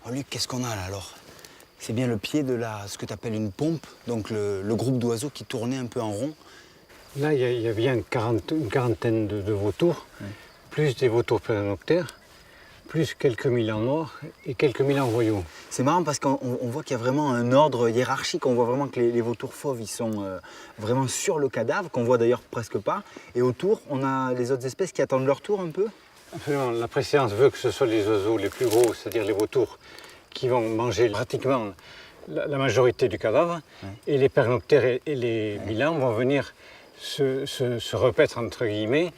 Oh, Luc, qu'est-ce qu'on a là alors? C'est bien le pied de ce que tu appelles une pompe, donc le groupe d'oiseaux qui tournait un peu en rond. Là, il y a bien une quarantaine de vautours, plus des vautours péranoptères, plus quelques milans noirs et quelques milans royaux. C'est marrant parce qu'on voit qu'il y a vraiment un ordre hiérarchique. On voit vraiment que les vautours fauves, ils sont vraiment sur le cadavre, qu'on voit d'ailleurs presque pas. Et autour, on a les autres espèces qui attendent leur tour un peu. Absolument. La préséance veut que ce soit les oiseaux les plus gros, c'est-à-dire les vautours, qui vont manger pratiquement la majorité du cadavre. Ouais. Et les péranoptères et les milans vont venir se repaître, entre guillemets,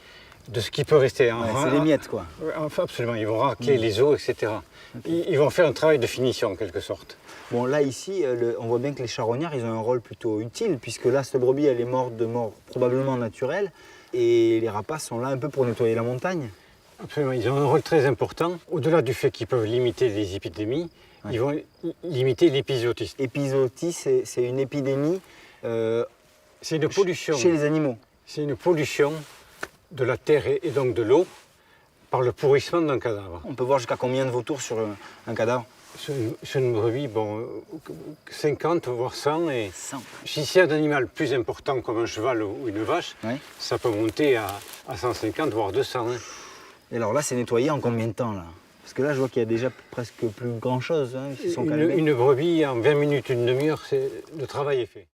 de ce qui peut rester. Ouais, c'est les miettes, quoi. Enfin, absolument. Ils vont racler les os, etc. Okay. Ils vont faire un travail de finition, en quelque sorte. Bon, là, ici, on voit bien que les charognards, ils ont un rôle plutôt utile, puisque là, cette brebis, elle est morte de mort probablement naturelle, et les rapaces sont là un peu pour nettoyer la montagne. Absolument. Ils ont un rôle très important. Au-delà du fait qu'ils peuvent limiter les épidémies, ils vont limiter l'épizootie. L'épizootie, c'est une épidémie c'est une pollution chez les animaux. C'est une pollution de la terre et donc de l'eau par le pourrissement d'un cadavre. On peut voir jusqu'à combien de vautours sur un cadavre? Sur une brebis, bon, 50 voire 100. Et 100. Si c'est un animal plus important comme un cheval ou une vache, ça peut monter à 150 voire 200. Hein. Et alors là, c'est nettoyé en combien de temps là? Parce que là, je vois qu'il y a déjà presque plus grand chose. Hein, une brebis, en 20 minutes, une demi-heure, le travail est fait.